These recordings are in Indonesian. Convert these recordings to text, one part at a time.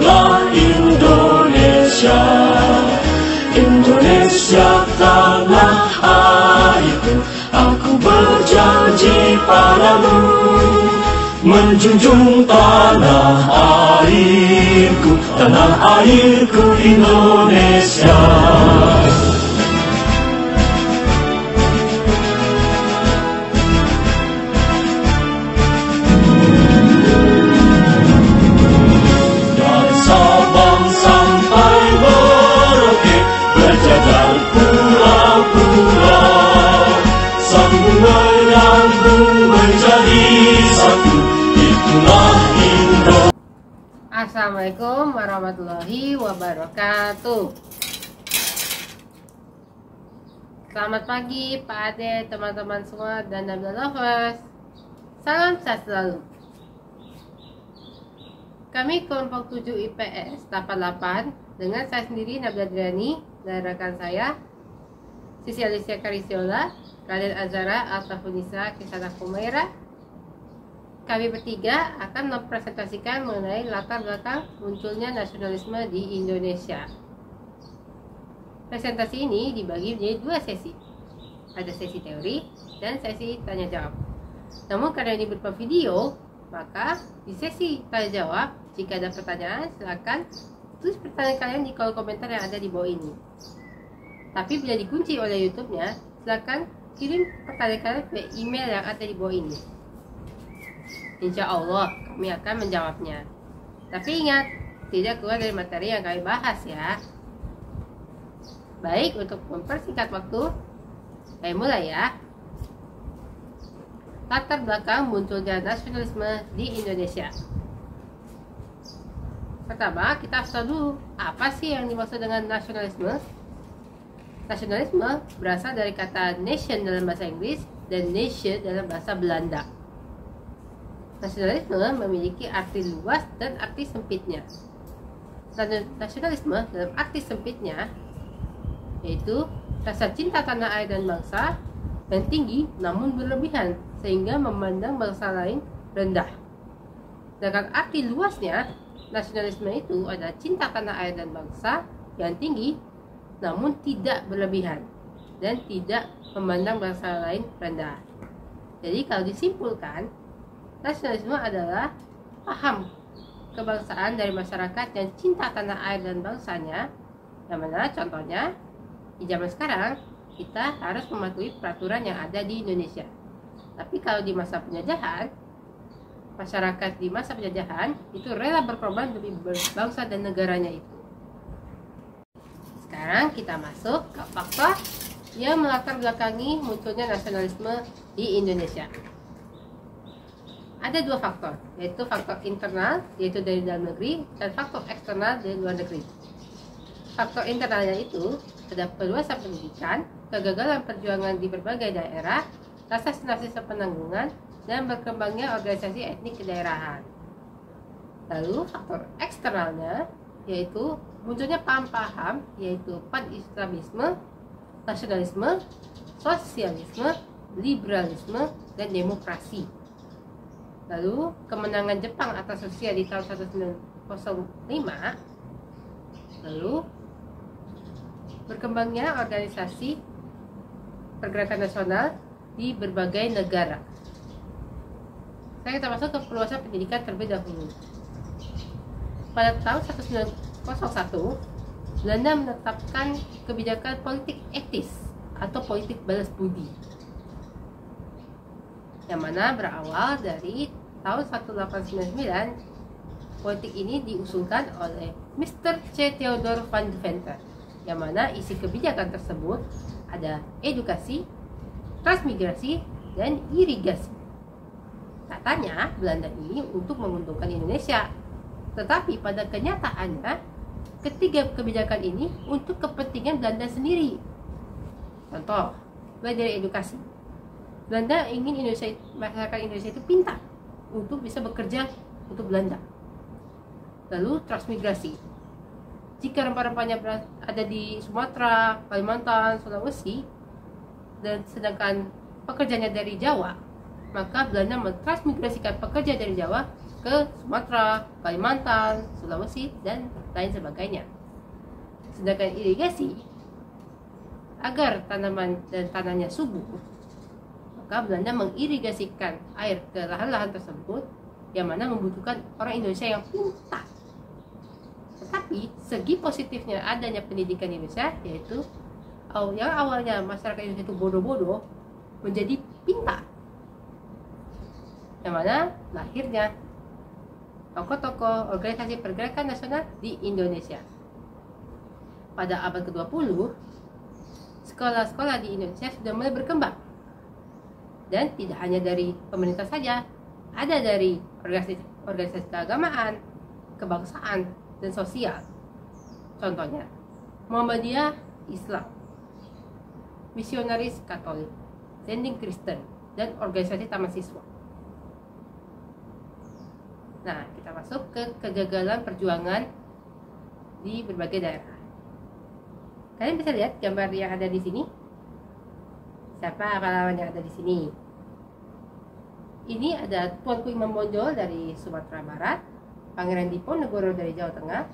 Inilah Indonesia, Indonesia tanah airku. Aku berjanji padamu, menjunjung tanah airku Indonesia. Dari Sabang sampai Merauke, berjajar pulau-pulau, sambung menyambung menjadi satu, itulah Indonesia. Assalamualaikum warahmatullahi wabarakatuh. Selamat pagi Pak Ade, teman-teman semua, dan Nabila Lovers. Salam sehat selalu. Kami kelompok 7 IPS 88 dengan saya sendiri Nabila Driani dan rekan saya Sisi Alicia Karisiola, Khalil Azhara, Al-Tahunisa, Kisana Kumaira. Kami bertiga akan mempresentasikan mengenai latar belakang munculnya nasionalisme di Indonesia. Presentasi ini dibagi menjadi dua sesi. Ada sesi teori dan sesi tanya jawab. Namun karena ini berupa video, maka di sesi tanya jawab, jika ada pertanyaan, silakan tulis pertanyaan kalian di kolom komentar yang ada di bawah ini. Tapi bila dikunci oleh YouTube-nya, silakan kirim pertanyaan kalian ke email yang ada di bawah ini. Insya Allah kami akan menjawabnya. Tapi ingat, tidak keluar dari materi yang kami bahas ya. Baik, untuk mempersingkat waktu, saya mulai ya. Latar belakang munculnya nasionalisme di Indonesia. Pertama, kita harus tahu dulu apa sih yang dimaksud dengan nasionalisme. Nasionalisme berasal dari kata nation dalam bahasa Inggris dan nation dalam bahasa Belanda. Nasionalisme memiliki arti luas dan arti sempitnya. Nasionalisme dalam arti sempitnya yaitu rasa cinta tanah air dan bangsa yang tinggi namun berlebihan sehingga memandang bangsa lain rendah. Sedangkan arti luasnya, nasionalisme itu adalah cinta tanah air dan bangsa yang tinggi namun tidak berlebihan dan tidak memandang bangsa lain rendah. Jadi kalau disimpulkan, nasionalisme adalah paham kebangsaan dari masyarakat yang cinta tanah air dan bangsanya, yang mana contohnya di zaman sekarang kita harus mematuhi peraturan yang ada di Indonesia. Tapi kalau di masa penjajahan, masyarakat di masa penjajahan itu rela berkorban demi bangsa dan negaranya itu. Sekarang kita masuk ke faktor yang melatar belakangi munculnya nasionalisme di Indonesia. Ada dua faktor, yaitu faktor internal, yaitu dari dalam negeri, dan faktor eksternal dari luar negeri. Faktor internalnya itu ada perluasan pendidikan, kegagalan perjuangan di berbagai daerah, rasa sinarsis penanggungan, dan berkembangnya organisasi etnik kedaerahan. Lalu faktor eksternalnya yaitu munculnya paham-paham, yaitu pan-islamisme, nasionalisme, sosialisme, liberalisme, dan demokrasi. Lalu kemenangan Jepang atas Rusia di tahun 1905. Lalu berkembangnya organisasi pergerakan nasional di berbagai negara. Saya kita masuk ke perluasan pendidikan terlebih dahulu. Pada tahun 1901, Belanda menetapkan kebijakan politik etis atau politik balas budi, yang mana berawal dari tahun 1899. Politik ini diusulkan oleh Mr. C. Theodor van Deventer, yang mana isi kebijakan tersebut ada edukasi, transmigrasi, dan irigasi. Katanya Belanda ini untuk menguntungkan Indonesia, tetapi pada kenyataannya ketiga kebijakan ini untuk kepentingan Belanda sendiri. Contoh, mulai dari edukasi. Belanda ingin masyarakat Indonesia itu pintar untuk bisa bekerja untuk Belanda. Lalu transmigrasi. Jika rempah-rempahnya ada di Sumatera, Kalimantan, Sulawesi, dan sedangkan pekerjanya dari Jawa, maka Belanda mentransmigrasikan pekerja dari Jawa ke Sumatera, Kalimantan, Sulawesi, dan lain sebagainya. Sedangkan irigasi, agar tanaman dan tanahnya subur, maka Belanda mengirigasikan air ke lahan-lahan tersebut yang mana membutuhkan orang Indonesia yang pintar. Tetapi segi positifnya adanya pendidikan Indonesia, yaitu yang awalnya masyarakat Indonesia itu bodoh-bodoh menjadi pintar, yang mana lahirnya tokoh-tokoh organisasi pergerakan nasional di Indonesia. Pada abad ke-20, sekolah-sekolah di Indonesia sudah mulai berkembang. Dan tidak hanya dari pemerintah saja, ada dari organisasi keagamaan, kebangsaan, dan sosial. Contohnya, Muhammadiyah Islam, Misionaris Katolik, Sending Kristen, dan organisasi taman siswa. Nah, kita masuk ke kegagalan perjuangan di berbagai daerah. Kalian bisa lihat gambar yang ada di sini. Siapa pahlawan yang ada di sini? Ini ada Tuanku Imam Bonjol dari Sumatera Barat, Pangeran Diponegoro dari Jawa Tengah,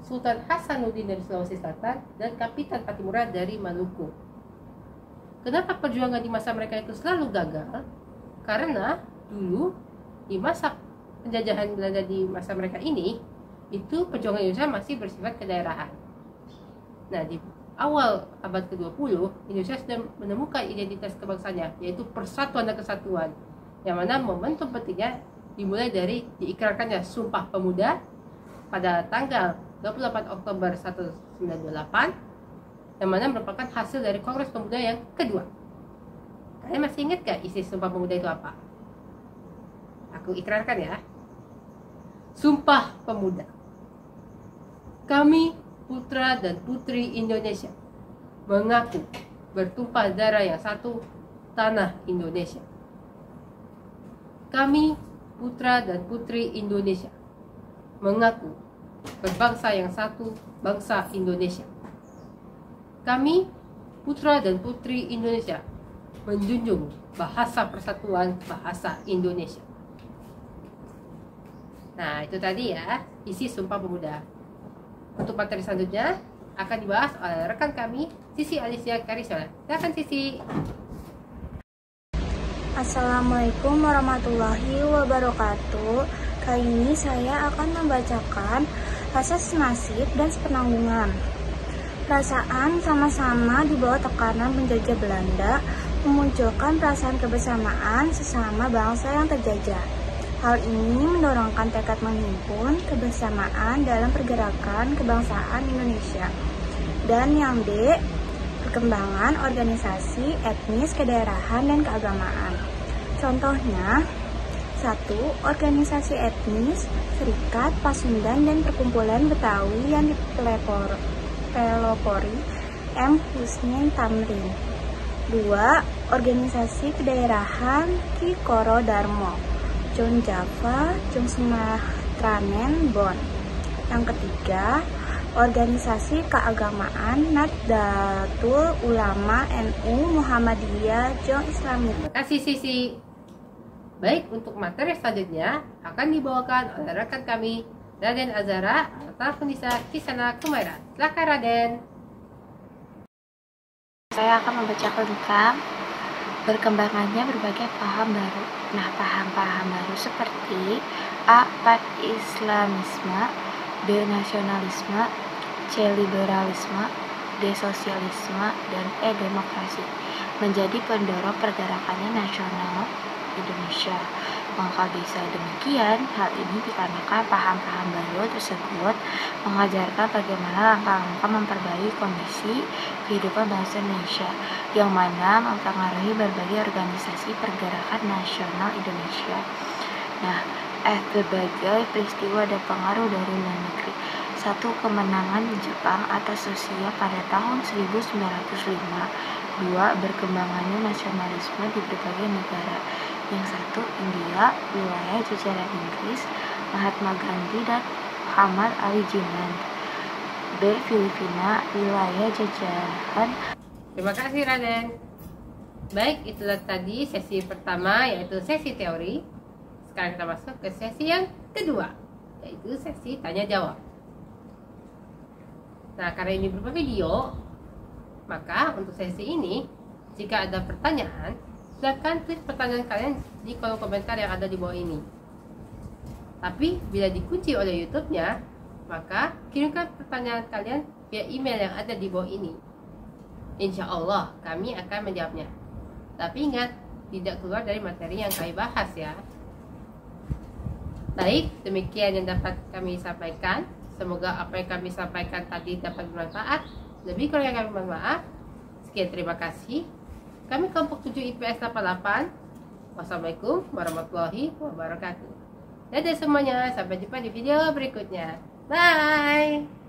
Sultan Hasanuddin dari Sulawesi Selatan, dan Kapitan Patimura dari Maluku. Kenapa perjuangan di masa mereka itu selalu gagal? Karena dulu di masa penjajahan Belanda di masa mereka ini, itu perjuangan Indonesia masih bersifat kedaerahan. Nah, di awal abad ke-20, Indonesia sudah menemukan identitas kebangsaannya, yaitu persatuan dan kesatuan, yang mana momentum pentingnya dimulai dari diikrarkannya Sumpah Pemuda pada tanggal 28 Oktober 1928, yang mana merupakan hasil dari Kongres Pemuda yang kedua. Kalian masih ingat gak isi Sumpah Pemuda itu apa? Aku ikrarkan ya. Sumpah Pemuda. Kami, putra dan putri Indonesia, mengaku bertumpah darah yang satu, tanah Indonesia. Kami, putra dan putri Indonesia, mengaku berbangsa yang satu, bangsa Indonesia. Kami, putra dan putri Indonesia, menjunjung bahasa persatuan, bahasa Indonesia. Nah, itu tadi ya, isi Sumpah Pemuda. Untuk materi selanjutnya akan dibahas oleh rekan kami, Sisi Alicia Karisona. Silakan Sisi. Assalamualaikum warahmatullahi wabarakatuh. Kali ini saya akan membacakan asas nasib dan sepenanggungan. Perasaan sama-sama di bawah tekanan penjajah Belanda memunculkan perasaan kebersamaan sesama bangsa yang terjajah. Hal ini mendorongkan tekad menghimpun kebersamaan dalam pergerakan kebangsaan Indonesia. Dan yang D, perkembangan organisasi etnis, kedaerahan, dan keagamaan. Contohnya, 1. Organisasi etnis, Serikat, Pasundan, dan Perkumpulan Betawi yang dipelopori M. Hussein Tamrin. 2. Organisasi kedaerahan Ki Koro Darmo, John Java, Jong Sumatranen, Bon. Yang ketiga, organisasi keagamaan Nahdlatul Ulama NU Muhammadiyah Jong Islami. Terima kasih Sisi. Baik, untuk materi selanjutnya akan dibawakan oleh rekan kami, Raden Azhara atau Funisa Kisana Kumaira. Silakan Raden. Saya akan membacakan tentang berkembangannya berbagai paham baru. Nah, paham-paham baru seperti A. Pan-Islamisme, B. Nasionalisme, C. Liberalisme, D. Sosialisme, dan E. Demokrasi menjadi pendorong pergerakannya nasional Indonesia. Maka bisa demikian, hal ini dikarenakan paham-paham baru tersebut mengajarkan bagaimana langkah-langkah memperbaiki kondisi kehidupan bangsa Indonesia, yang mana mempengaruhi berbagai organisasi pergerakan nasional Indonesia. Nah, berbagai peristiwa dan pengaruh dari luar negeri. 1. Kemenangan Jepang atas Rusia pada tahun 1905. 2. Berkembangannya nasionalisme di berbagai negara. Yang 1. India, wilayah jajahan Inggris, Mahatma Gandhi dan Muhammad Ali Jinnah. B. Filipina, wilayah jajahan. Terima kasih Raden. Baik, itulah tadi sesi pertama, yaitu sesi teori. Sekarang kita masuk ke sesi yang kedua, yaitu sesi tanya jawab. Nah, karena ini berupa video, maka untuk sesi ini, jika ada pertanyaan, silakan tulis pertanyaan kalian di kolom komentar yang ada di bawah ini. Tapi bila dikunci oleh YouTube-nya, maka kirimkan pertanyaan kalian via email yang ada di bawah ini. Insya Allah kami akan menjawabnya. Tapi ingat, tidak keluar dari materi yang kami bahas ya. Baik, demikian yang dapat kami sampaikan. Semoga apa yang kami sampaikan tadi dapat bermanfaat. Lebih kurang kami mohon maaf. Sekian, terima kasih. Kami kelompok 7 IPS 88. Wassalamualaikum warahmatullahi wabarakatuh. Dadah semuanya, sampai jumpa di video berikutnya. Bye.